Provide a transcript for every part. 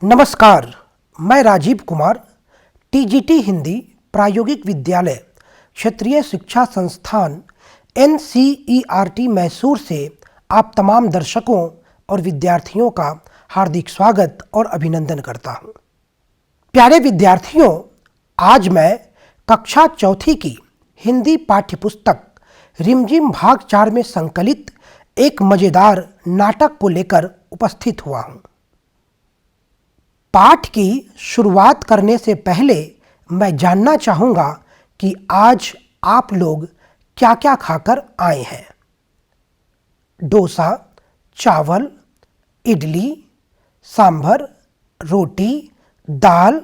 नमस्कार, मैं राजीव कुमार टीजीटी हिंदी प्रायोगिक विद्यालय क्षेत्रीय शिक्षा संस्थान NCERT मैसूर से आप तमाम दर्शकों और विद्यार्थियों का हार्दिक स्वागत और अभिनंदन करता हूं। प्यारे विद्यार्थियों, आज मैं कक्षा चौथी की हिंदी पाठ्यपुस्तक रिमझिम भाग 4 में संकलित एक मजेदार नाटक को लेकर उपस्थित हुआ हूं। पाठ की शुरुआत करने से पहले मैं जानना चाहूँगा कि आज आप लोग क्या क्या खाकर आए हैं। डोसा, चावल, इडली, सांभर, रोटी, दाल।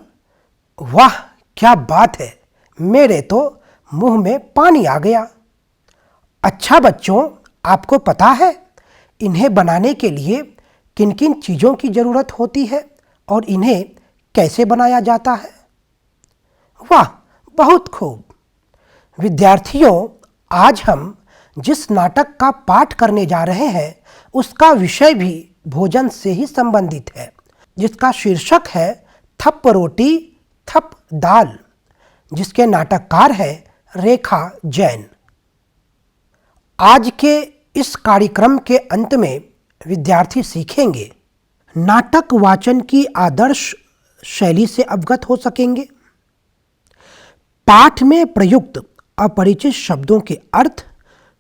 वाह, क्या बात है, मेरे तो मुंह में पानी आ गया। अच्छा बच्चों, आपको पता है इन्हें बनाने के लिए किन किन चीज़ों की ज़रूरत होती है और इन्हें कैसे बनाया जाता है? वाह, बहुत खूब। विद्यार्थियों, आज हम जिस नाटक का पाठ करने जा रहे हैं उसका विषय भी भोजन से ही संबंधित है, जिसका शीर्षक है थप रोटी थप दाल, जिसके नाटककार हैं रेखा जैन। आज के इस कार्यक्रम के अंत में विद्यार्थी सीखेंगे, नाटक वाचन की आदर्श शैली से अवगत हो सकेंगे, पाठ में प्रयुक्त अपरिचित शब्दों के अर्थ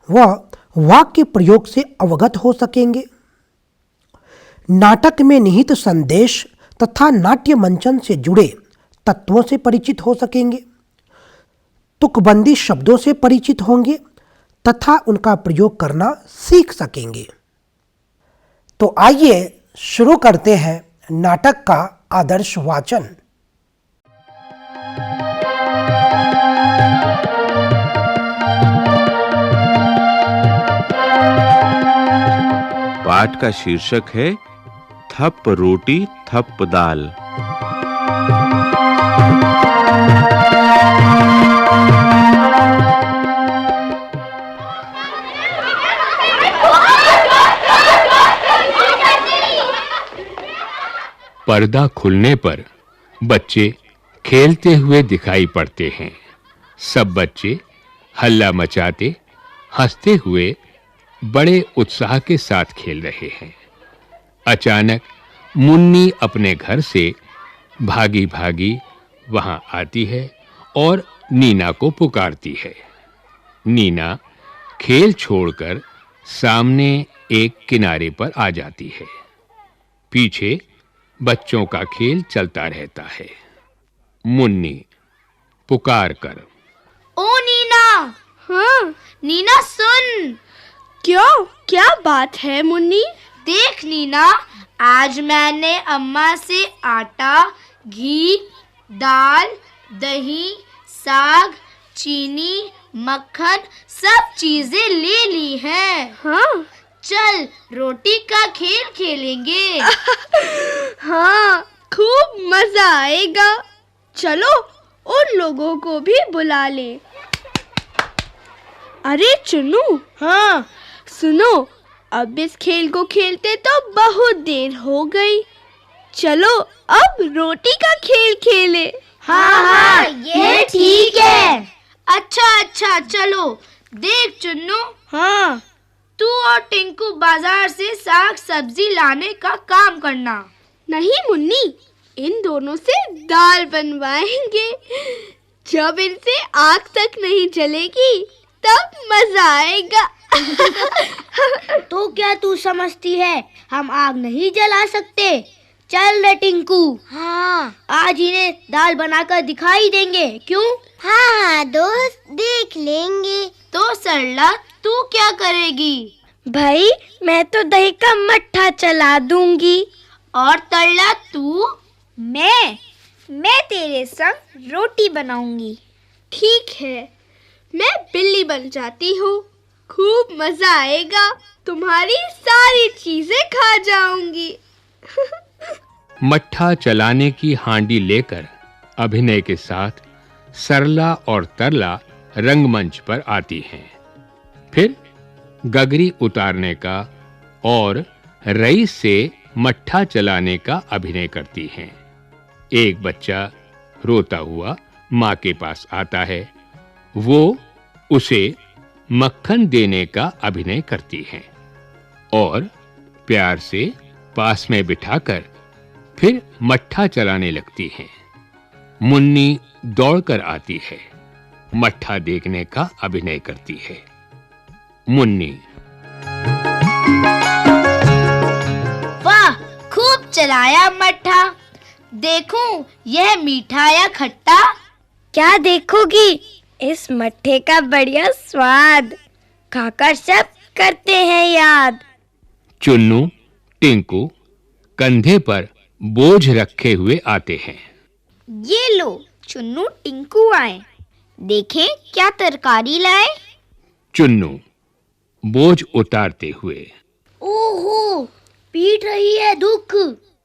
व वाक्य प्रयोग से अवगत हो सकेंगे, नाटक में निहित संदेश तथा नाट्य मंचन से जुड़े तत्वों से परिचित हो सकेंगे, तुकबंदी शब्दों से परिचित होंगे तथा उनका प्रयोग करना सीख सकेंगे। तो आइए शुरू करते हैं नाटक का आदर्श वाचन। पाठ का शीर्षक है थप रोटी थप दाल। पर्दा खुलने पर बच्चे खेलते हुए दिखाई पड़ते हैं। सब बच्चे हल्ला मचाते, हंसते हुए बड़े उत्साह के साथ खेल रहे हैं। अचानक मुन्नी अपने घर से भागी-भागी वहां आती है और नीना को पुकारती है। नीना खेल छोड़कर सामने एक किनारे पर आ जाती है। पीछे बच्चों का खेल चलता रहता है। मुन्नी पुकार कर, ओ नीना। हाँ नीना सुन। क्यों, क्या बात है मुन्नी? देख नीना, आज मैंने अम्मा से आटा, घी, दाल, दही, साग, चीनी, मक्खन सब चीजें ले ली हैं। हाँ, चल रोटी का खेल खेलेंगे। हाँ, खूब मजा आएगा। चलो उन लोगों को भी बुला ले। अरे चुन्नू, हाँ सुनो, अब इस खेल को खेलते तो बहुत देर हो गई। चलो अब रोटी का खेल खेले। हाँ, ये ठीक है। अच्छा, चलो। देख चुन्नू, हाँ, तू और टिंकू बाजार से साग सब्जी लाने का काम करना। नहीं मुन्नी, इन दोनों से दाल बनवाएंगे। जब इनसे आग तक नहीं जलेगी तब मजा आएगा। तो क्या तू समझती है हम आग नहीं जला सकते? चल रे टिंकू। हाँ, आज इन्हें दाल बनाकर दिखाई देंगे, क्यों? हाँ दोस्त, देख लेंगे। तो सरला, तू क्या करेगी? भाई, मैं तो दही का मट्ठा चला दूंगी। और तरला तू? मैं तेरे संग रोटी बनाऊंगी। ठीक है, मैं बिल्ली बन जाती हूँ। खूब मजा आएगा, तुम्हारी सारी चीजें खा जाऊंगी। मट्ठा चलाने की हांडी लेकर अभिनय के साथ सरला और तरला रंगमंच पर आती हैं। फिर गगरी उतारने का और रईस से मट्ठा चलाने का अभिनय करती हैं। एक बच्चा रोता हुआ मां के पास आता है। वो उसे मक्खन देने का अभिनय करती हैं और प्यार से पास में बिठाकर फिर मट्ठा चलाने लगती हैं। मुन्नी दौड़कर आती है, मट्ठा देखने का अभिनय करती है। मुन्नी: वाह, खूब चलाया मट्ठा। देखूं यह मीठा या खट्टा? क्या देखोगी? इस मट्ठे का बढ़िया स्वाद खाकर सब करते हैं याद। चुन्नू टिंकू कंधे पर बोझ रखे हुए आते हैं। ये लो, चुन्नू टिंकू आए, देखें क्या तरकारी लाए। चुन्नू बोझ उतारते हुए: ओहो, पीट रही है दुख,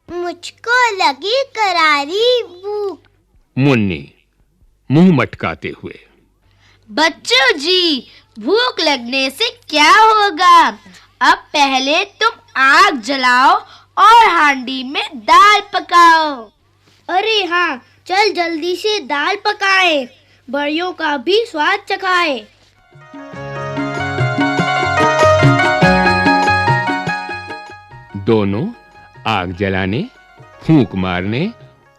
मुझको लगी करारी भूख। मुन्नी मुंह मटकाते हुए: बच्चों जी, भूख लगने से क्या होगा? अब पहले तुम आग जलाओ और हांडी में दाल पकाओ। अरे हाँ, चल जल्दी से दाल पकाए, बड़ियों का भी स्वाद चखाए। दोनों आग जलाने, फूंक मारने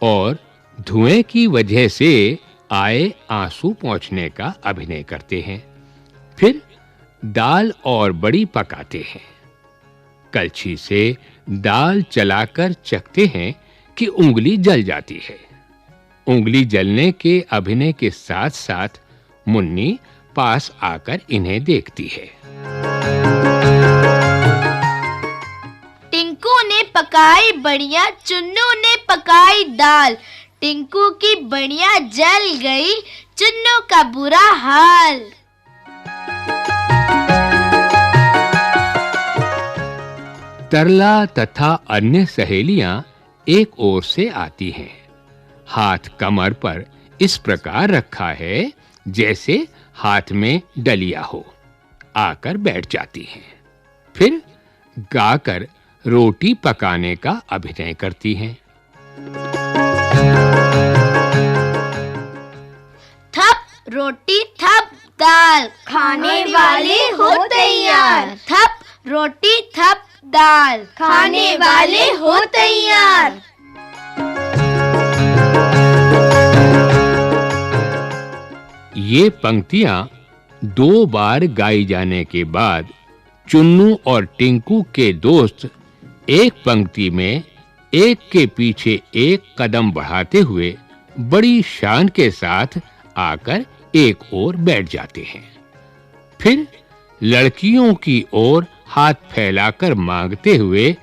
और धुएं की वजह से आए आंसू पहुंचने का अभिनय करते हैं। फिर दाल और बड़ी पकाते हैं। कलछी से दाल चलाकर चखते हैं कि उंगली जल जाती है। उंगली जलने के अभिनय के साथ-साथ मुन्नी पास आकर इन्हें देखती है। टिंकू ने पकाई बढ़िया, चुन्नू ने पकाई दाल। टिंकू की बढ़िया जल गई, चुन्नू का बुरा हाल। तरला तथा अन्य सहेलियां एक ओर से आती हैं। हाथ कमर पर इस प्रकार रखा है जैसे हाथ में डलिया हो। आकर बैठ जाती हैं। फिर गाकर रोटी पकाने का अभिनय करती हैं। थप रोटी थप दाल, खाने वाले हो तैयार। थप रोटी थप दाल, खाने वाले हो तैयार। ये पंक्तियां 2 बार गाई जाने के बाद चुन्नू और टिंकू के दोस्त एक पंक्ति में एक के पीछे एक कदम बढ़ाते हुए बड़ी शान के साथ आकर एक ओर बैठ जाते हैं। फिर लड़कियों की ओर हाथ फैलाकर मांगते हुए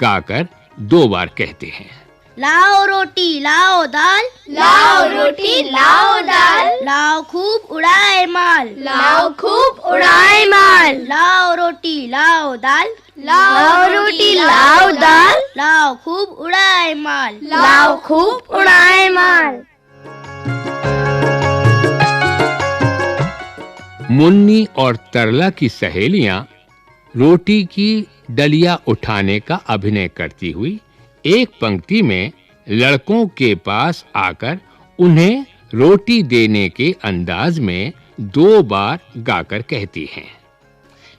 गाकर 2 बार कहते हैं: लाओ रोटी लाओ दाल, लाओ रोटी लाओ दाल, लाओ खूब उड़ाए माल, लाओ खूब उड़ाए माल, लाओ रोटी लाओ दाल, लाओ रोटी लाओ दाल, लाओ खूब उड़ाए माल, लाओ खूब उड़ाए माल। मुन्नी और तरला की सहेलियां रोटी की डलिया उठाने का अभिनय करती हुई एक पंक्ति में लड़कों के पास आकर उन्हें रोटी देने के अंदाज में 2 बार गाकर कहती हैं: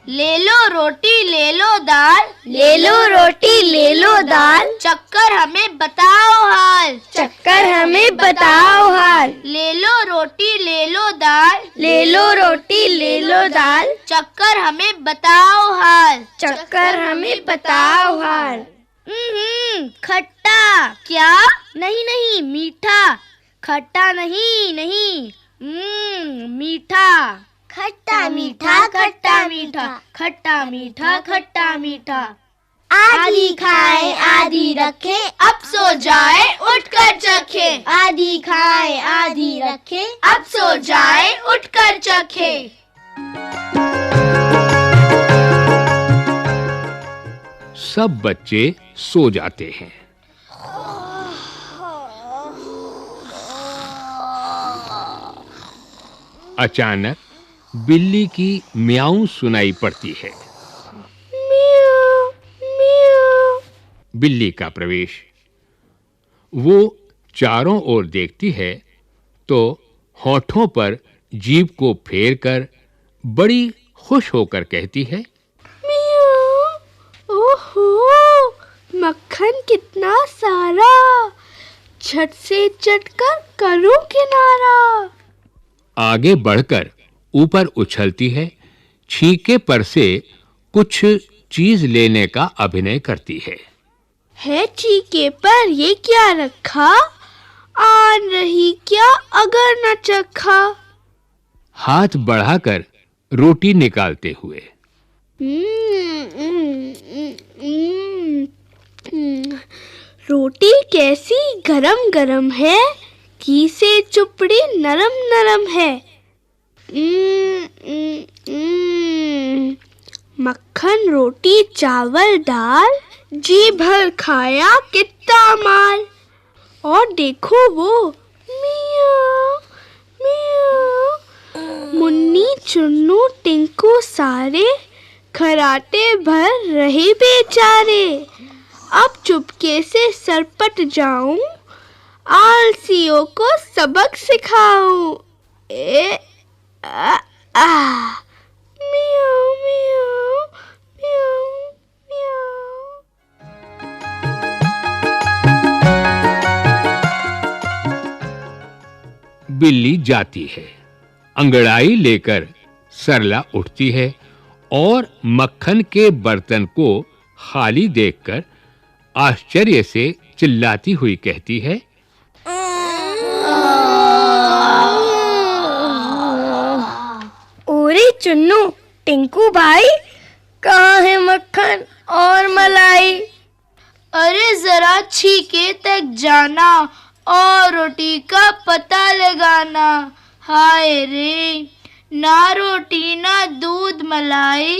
ले लो रोटी ले लो दाल, ले लो रोटी ले लो दाल, चक्कर हमें बताओ हाल, चक्कर हमें बताओ हाल। ले लो रोटी ले लो दाल, ले लो रोटी ले लो दाल, चक्कर हमें बताओ हाल, चक्कर हमें बताओ हाल। खट्टा क्या? नहीं नहीं, मीठा। खट्टा नहीं नहीं, मीठा। खट्टा मीठा खट्टा मीठा, खट्टा मीठा खट्टा मीठा। आधी खाए आधी रखे, अब सो जाए उठकर चखे। आधी खाए आधी रखे, अब सो जाए उठकर चखे। सब बच्चे सो जाते हैं। अचानक बिल्ली की म्याऊं सुनाई पड़ती है। म्याऊं म्याऊं। बिल्ली का प्रवेश। वो चारों ओर देखती है तो होठों पर जीभ को फेरकर बड़ी खुश होकर कहती है, म्याऊ। ओहो, मक्खन कितना सारा, झट से चटकर करूं किनारा। आगे बढ़कर ऊपर उछलती है, छींके पर से कुछ चीज लेने का अभिनय करती है। छींके पर ये क्या रखा, आन रही क्या अगर न चखा। हाथ बढ़ाकर रोटी निकालते हुए। रोटी कैसी गरम गरम है, घी से चुपड़ी नरम नरम है। मक्खन रोटी चावल दाल, जी भर खाया कितना माल। और देखो वो मियाँ मियाँ, मुन्नी चुन्नू टिंकू सारे खराटे भर रहे बेचारे। अब चुपके से सरपट जाऊं, आलसियों को सबक सिखाऊं। मियाँ मियाँ मियाँ मियाँ। बिल्ली जाती है, अंगड़ाई लेकर सरला उठती है और मक्खन के बर्तन को खाली देखकर आश्चर्य से चिल्लाती हुई कहती है, ओरे चुन्नू टिंकू भाई, कहाँ है मक्खन और मलाई? अरे जरा छीके तक जाना और रोटी का पता लगाना। हाय रे, ना रोटी ना दूध मलाई,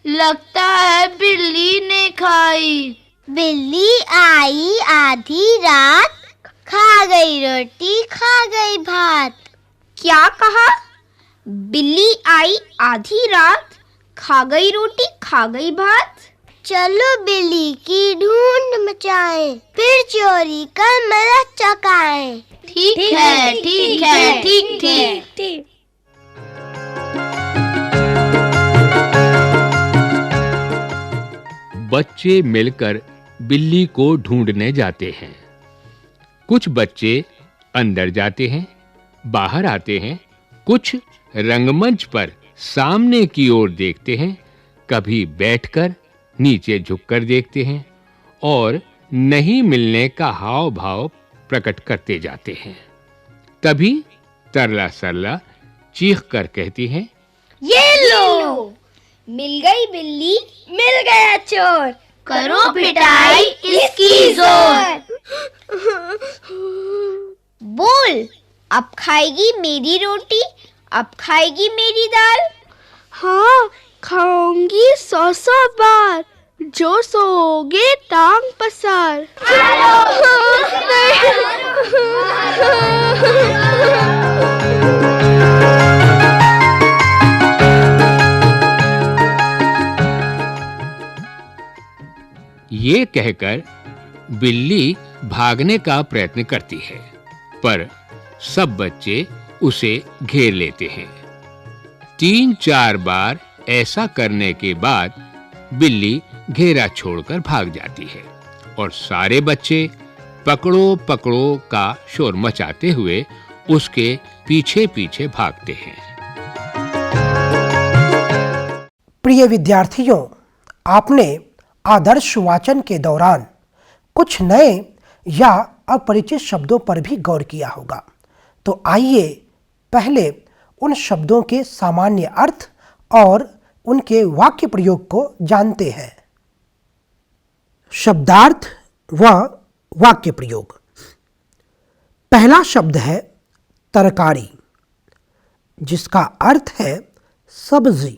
लगता है बिल्ली ने खाई। बिल्ली आई आधी रात, खा गई रोटी खा गई भात। क्या कहा? बिल्ली आई आधी रात, खा गई रोटी खा गई भात। चलो बिल्ली की ढूंढ मचाएं, फिर चोरी कर मरा चकाएं। ठीक है, ठीक है, ठीक ठीक। बच्चे मिलकर बिल्ली को ढूंढने जाते हैं। कुछ बच्चे अंदर जाते हैं, बाहर आते हैं, कुछ रंगमंच पर सामने की ओर देखते हैं, कभी बैठकर नीचे झुककर देखते हैं और नहीं मिलने का हाव भाव प्रकट करते जाते हैं। तभी तरला सरला चीख कर कहती है, ये लो, मिल गई बिल्ली, मिल गया चोर, करो पिटाई इसकी जोर। बोल, अब खाएगी मेरी रोटी, अब खाएगी मेरी दाल। हाँ, खाऊंगी 100 बार, जो सोओगे टांग पसार। ये कहकर बिल्ली भागने का प्रयत्न करती है, पर सब बच्चे उसे घेर लेते हैं। 3-4 बार ऐसा करने के बाद बिल्ली घेरा छोड़कर भाग जाती है और सारे बच्चे पकड़ो पकड़ो का शोर मचाते हुए उसके पीछे-पीछे भागते हैं। प्रिय विद्यार्थियों, आपने आदर्श वाचन के दौरान कुछ नए या अपरिचित शब्दों पर भी गौर किया होगा। तो आइए पहले उन शब्दों के सामान्य अर्थ और उनके वाक्य प्रयोग को जानते हैं। शब्दार्थ व वाक्य प्रयोग। पहला शब्द है तरकारी, जिसका अर्थ है सब्जी,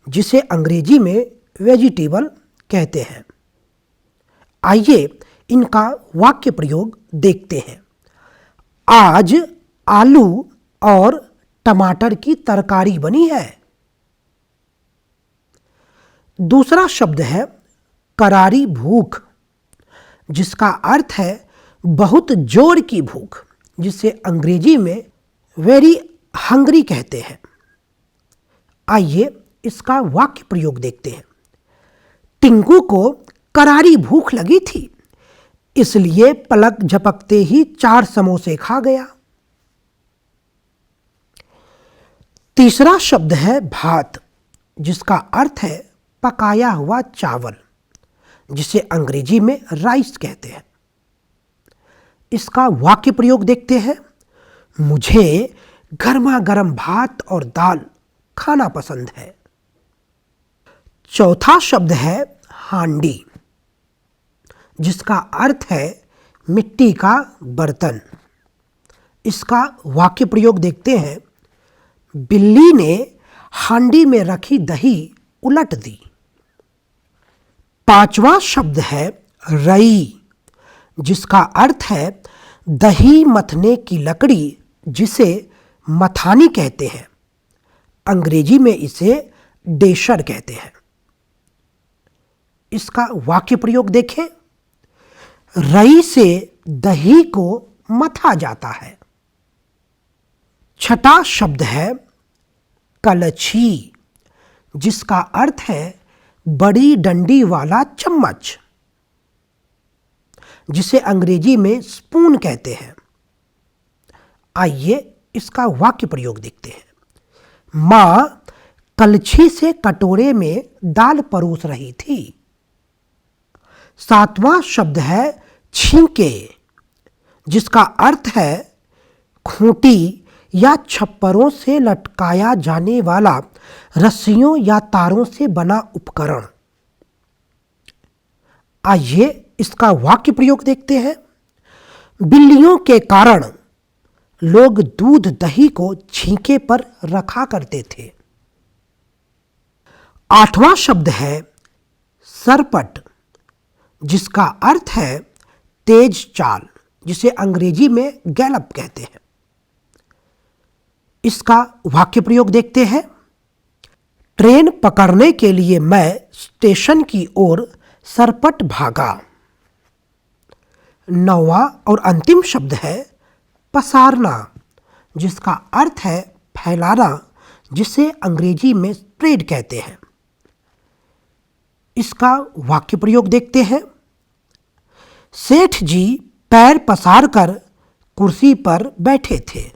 जिसे अंग्रेजी में वेजिटेबल कहते हैं। आइए इनका वाक्य प्रयोग देखते हैं। आज आलू और टमाटर की तरकारी बनी है। दूसरा शब्द है करारी भूख, जिसका अर्थ है बहुत जोर की भूख, जिसे अंग्रेजी में वेरी हंग्री कहते हैं। आइए इसका वाक्य प्रयोग देखते हैं। टिंकू को करारी भूख लगी थी, इसलिए पलक झपकते ही 4 समोसे खा गया। तीसरा शब्द है भात, जिसका अर्थ है पकाया हुआ चावल, जिसे अंग्रेजी में राइस कहते हैं। इसका वाक्य प्रयोग देखते हैं। मुझे गर्मा गर्म भात और दाल खाना पसंद है। चौथा शब्द है हांडी, जिसका अर्थ है मिट्टी का बर्तन। इसका वाक्य प्रयोग देखते हैं। बिल्ली ने हांडी में रखी दही उलट दी। पांचवा शब्द है रई, जिसका अर्थ है दही मथने की लकड़ी, जिसे मथानी कहते हैं। अंग्रेजी में इसे डेशर कहते हैं। इसका वाक्य प्रयोग देखें। रई से दही को मथा जाता है। छठा शब्द है कलछी, जिसका अर्थ है बड़ी डंडी वाला चम्मच, जिसे अंग्रेजी में स्पून कहते हैं। आइए इसका वाक्य प्रयोग देखते हैं। मां कलछी से कटोरे में दाल परोस रही थी। सातवां शब्द है छींके, जिसका अर्थ है खूंटी या छप्परों से लटकाया जाने वाला रस्सियों या तारों से बना उपकरण। आइए इसका वाक्य प्रयोग देखते हैं। बिल्लियों के कारण लोग दूध दही को छींके पर रखा करते थे। आठवां शब्द है सरपट, जिसका अर्थ है तेज चाल, जिसे अंग्रेजी में गैलप कहते हैं। इसका वाक्य प्रयोग देखते हैं। ट्रेन पकड़ने के लिए मैं स्टेशन की ओर सरपट भागा। नौवां और अंतिम शब्द है पसारना, जिसका अर्थ है फैलाना, जिसे अंग्रेजी में स्प्रेड कहते हैं। इसका वाक्य प्रयोग देखते हैं। सेठ जी पैर पसार कर कुर्सी पर बैठे थे।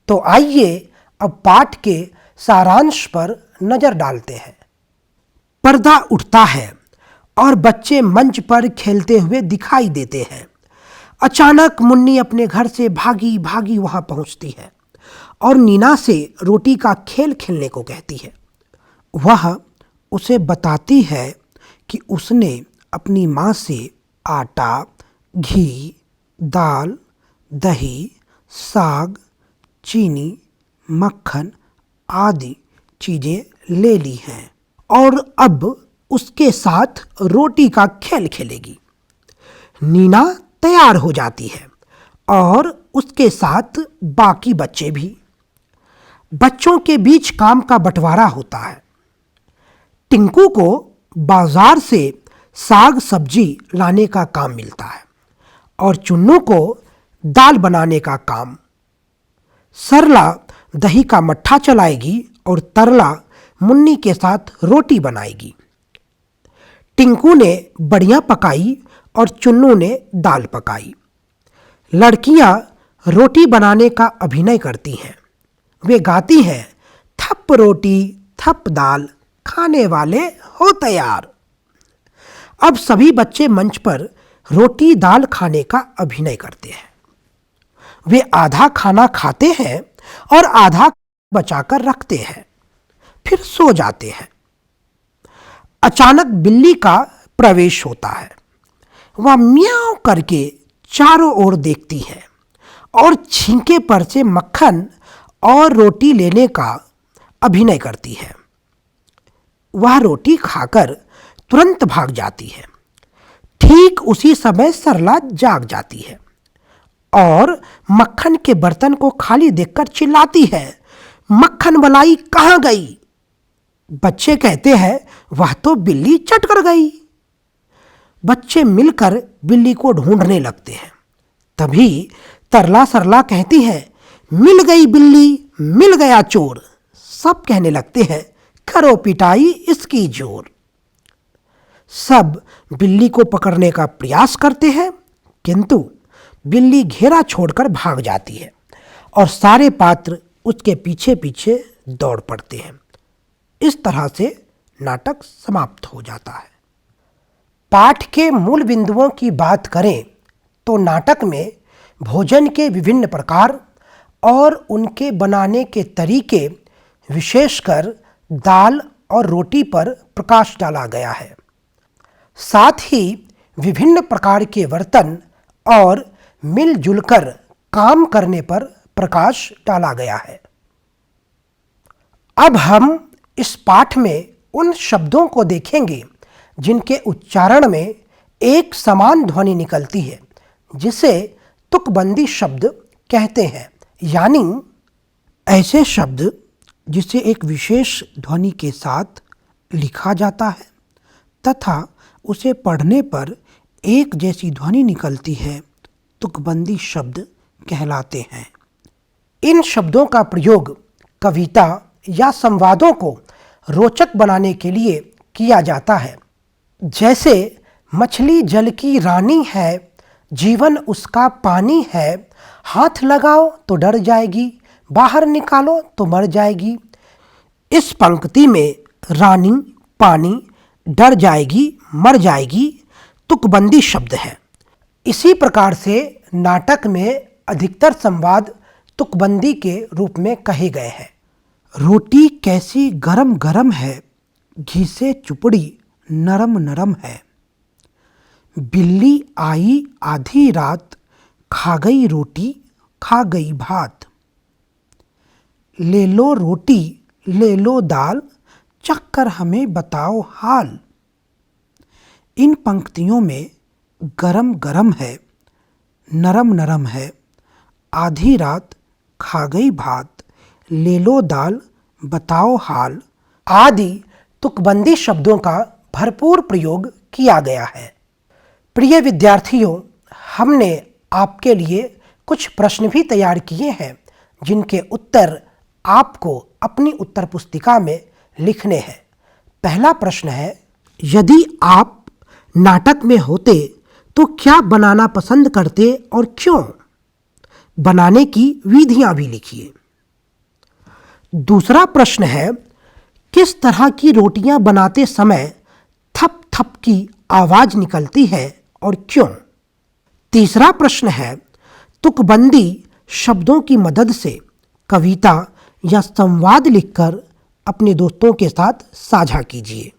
तो आइए अब पाठ के सारांश पर नजर डालते हैं। पर्दा उठता है और बच्चे मंच पर खेलते हुए दिखाई देते हैं। अचानक मुन्नी अपने घर से भागी भागी वहां पहुंचती है और नीना से रोटी का खेल खेलने को कहती है। वह उसे बताती है कि उसने अपनी माँ से आटा, घी, दाल, दही, साग, चीनी, मक्खन आदि चीज़ें ले ली हैं और अब उसके साथ रोटी का खेल खेलेगी। नीना तैयार हो जाती है और उसके साथ बाकी बच्चे भी। बच्चों के बीच काम का बंटवारा होता है। टिंकू को बाजार से साग सब्जी लाने का काम मिलता है और चुन्नू को दाल बनाने का काम। सरला दही का मट्ठा चलाएगी और तरला मुन्नी के साथ रोटी बनाएगी। टिंकू ने बढ़िया पकाई और चुन्नू ने दाल पकाई। लड़कियां रोटी बनाने का अभिनय करती हैं। वे गाती हैं, थप रोटी थप दाल, खाने वाले हो तैयार। अब सभी बच्चे मंच पर रोटी दाल खाने का अभिनय करते हैं। वे आधा खाना खाते हैं और आधा बचाकर रखते हैं, फिर सो जाते हैं। अचानक बिल्ली का प्रवेश होता है। वह म्याऊं करके चारों ओर देखती है और छींके पर से मक्खन और रोटी लेने का अभिनय करती है। वह रोटी खाकर तुरंत भाग जाती है। ठीक उसी समय सरला जाग जाती है और मक्खन के बर्तन को खाली देखकर चिल्लाती है, मक्खन मलाई कहाँ गई? बच्चे कहते हैं, वह तो बिल्ली चट कर गई। बच्चे मिलकर बिल्ली को ढूंढने लगते हैं। तभी तरला सरला कहती है, मिल गई बिल्ली, मिल गया चोर। सब कहने लगते हैं, करो पिटाई इसकी जोर। सब बिल्ली को पकड़ने का प्रयास करते हैं, किंतु बिल्ली घेरा छोड़कर भाग जाती है और सारे पात्र उसके पीछे पीछे दौड़ पड़ते हैं। इस तरह से नाटक समाप्त हो जाता है। पाठ के मूल बिंदुओं की बात करें तो नाटक में भोजन के विभिन्न प्रकार और उनके बनाने के तरीके, विशेषकर दाल और रोटी पर प्रकाश डाला गया है। साथ ही विभिन्न प्रकार के बर्तन और मिलजुल कर काम करने पर प्रकाश डाला गया है। अब हम इस पाठ में उन शब्दों को देखेंगे जिनके उच्चारण में एक समान ध्वनि निकलती है, जिसे तुकबंदी शब्द कहते हैं। यानी ऐसे शब्द जिसे एक विशेष ध्वनि के साथ लिखा जाता है तथा उसे पढ़ने पर एक जैसी ध्वनि निकलती है, तुकबंदी शब्द कहलाते हैं। इन शब्दों का प्रयोग कविता या संवादों को रोचक बनाने के लिए किया जाता है। जैसे मछली जल की रानी है, जीवन उसका पानी है, हाथ लगाओ तो डर जाएगी, बाहर निकालो तो मर जाएगी। इस पंक्ति में रानी, पानी, डर जाएगी, मर जाएगी तुकबंदी शब्द है। इसी प्रकार से नाटक में अधिकतर संवाद तुकबंदी के रूप में कहे गए हैं। रोटी कैसी गरम गरम है, घी से चुपड़ी नरम नरम है। बिल्ली आई आधी रात, खा गई रोटी, खा गई भात। ले लो रोटी, ले लो दाल, चखकर हमें बताओ हाल। इन पंक्तियों में गरम गरम है, नरम नरम है, आधी रात, खा गई भात, ले लो दाल, बताओ हाल आदि तुकबंदी शब्दों का भरपूर प्रयोग किया गया है। प्रिय विद्यार्थियों, हमने आपके लिए कुछ प्रश्न भी तैयार किए हैं जिनके उत्तर आपको अपनी उत्तर पुस्तिका में लिखने हैं। पहला प्रश्न है, यदि आप नाटक में होते तो क्या बनाना पसंद करते और क्यों? बनाने की विधियां भी लिखिए। दूसरा प्रश्न है, किस तरह की रोटियां बनाते समय थप थप की आवाज निकलती है और क्यों? तीसरा प्रश्न है, तुकबंदी शब्दों की मदद से कविता या संवाद लिखकर अपने दोस्तों के साथ साझा कीजिए।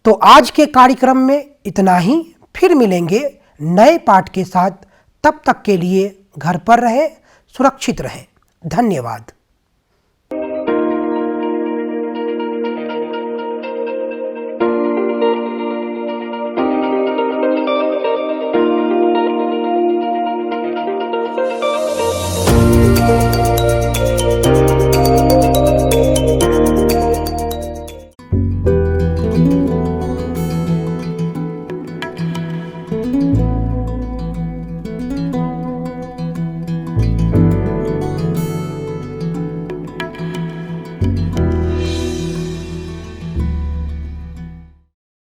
तो आज के कार्यक्रम में इतना ही। फिर मिलेंगे नए पाठ के साथ। तब तक के लिए घर पर रहें, सुरक्षित रहें। धन्यवाद।